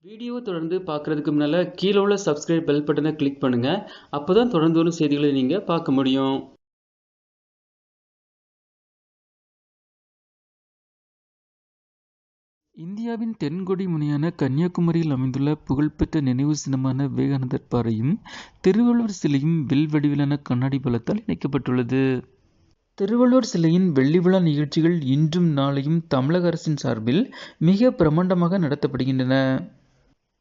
வீடியோவை தொடர்ந்து பார்க்குறதுக்கு முன்னால் கீழே உள்ள சப்ஸ்கிரைப் பெல் பட்டனை கிளிக் பண்ணுங்கள். அப்போ தான் தொடர்ந்து வரும் செய்திகளை நீங்கள் பார்க்க முடியும். இந்தியாவின் தென்கொடி முனையான கன்னியாகுமரியில் அமைந்துள்ள புகழ்பெற்ற நினைவு சின்னமான விவேகானந்தர் பாறையும் திருவள்ளுவர் சிலையும் வில் வடிவிலான கண்ணாடி பலத்தால் இணைக்கப்பட்டுள்ளது. திருவள்ளுவர் சிலையின் வெள்ளி விழா நிகழ்ச்சிகள் இன்றும் நாளையும் தமிழக அரசின் சார்பில் மிக பிரமாண்டமாக நடத்தப்படுகின்றன.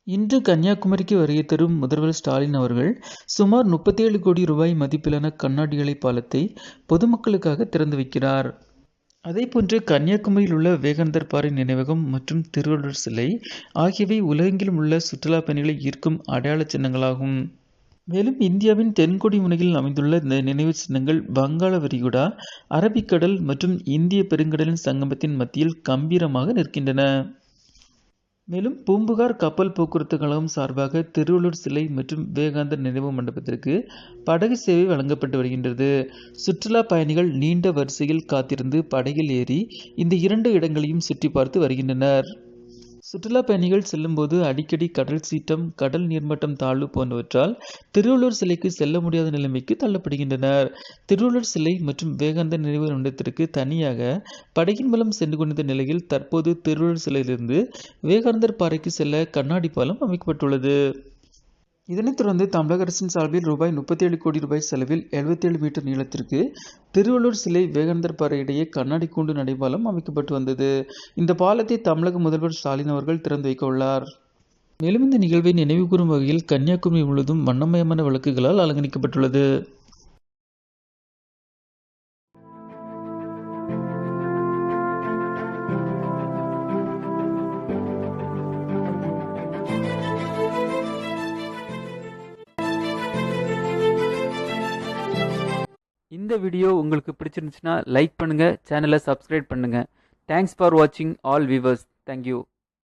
இன்று கன்னியாகுமரிக்கு வருகை தரும் முதல்வர் ஸ்டாலின் அவர்கள் சுமார் 37 கோடி ரூபாய் மதிப்பிலான கண்ணாடி அலை பாலத்தை பொதுமக்களுக்காக திறந்து வைக்கிறார். அதேபோன்று கன்னியாகுமரியில் உள்ள விவேகானந்தர் பாறை நினைவகம் மற்றும் திருவள்ளுவர் சிலை ஆகியவை உலகெங்கிலும் உள்ள சுற்றுலா பயணிகளை ஈர்க்கும் அடையாள சின்னங்களாகும். மேலும் இந்தியாவின் தென்கொடி முனையில் அமைந்துள்ள இந்த நினைவு சின்னங்கள் வங்காள விரிகுடா, அரபிக்கடல் மற்றும் இந்திய பெருங்கடலின் சங்கமத்தின் மத்தியில் கம்பீரமாக நிற்கின்றன. மேலும் பூம்புகார் கப்பல் போக்குவரத்து கழகம் சார்பாக திருவள்ளுவர் சிலை மற்றும் விவேகானந்தர் நினைவு மண்டபத்திற்கு படகு சேவை வழங்கப்பட்டு வருகின்றது. சுற்றுலா பயணிகள் நீண்ட வரிசையில் காத்திருந்து படகில் ஏறி இந்த 2 இடங்களையும் சுற்றி பார்த்து வருகின்றனர். சுற்றுலா பயணிகள் செல்லும்போது அடிக்கடி கடல் சீற்றம், கடல் நீர்மட்டம் தாழ்வு போன்றவற்றால் திருவள்ளுவர் சிலைக்கு செல்ல முடியாத நிலைமைக்கு தள்ளப்படுகின்றனர். திருவள்ளுவர் சிலை மற்றும் விவேகானந்தர் நினைவு மண்டபத்திற்கு தனியாக படகின் மூலம் சென்று கொண்டிருந்த நிலையில் தற்போது திருவள்ளுவர் சிலையிலிருந்து விவேகானந்தர் பாறைக்கு செல்ல கண்ணாடி பாலம் அமைக்கப்பட்டுள்ளது. இதனைத் தொடர்ந்து தமிழக அரசின் சார்பில் ரூபாய் 37 கோடி ரூபாய் செலவில் 77 மீட்டர் நீளத்திற்கு திருவள்ளுவர் சிலை விவேகானந்தர் பாறை இடையே கண்ணாடி கூண்டு நடைபாலம் அமைக்கப்பட்டு வந்தது. இந்த பாலத்தை தமிழக முதல்வர் ஸ்டாலின் அவர்கள் திறந்து வைக்க உள்ளார். மேலும் இந்த நிகழ்வை நினைவுகூரும் வகையில் கன்னியாகுமரி முழுவதும் வண்ணமயமான விளக்குகளால் அலங்கரிக்கப்பட்டுள்ளது. இந்த வீடியோ உங்களுக்கு பிடிச்சிருந்துச்சுன்னா லைக் பண்ணுங்கள், சேனலை சப்ஸ்கிரைப் பண்ணுங்கள். தேங்க்ஸ் ஃபார் வாட்சிங் ஆல் வியூவர்ஸ். தேங்க்யூ.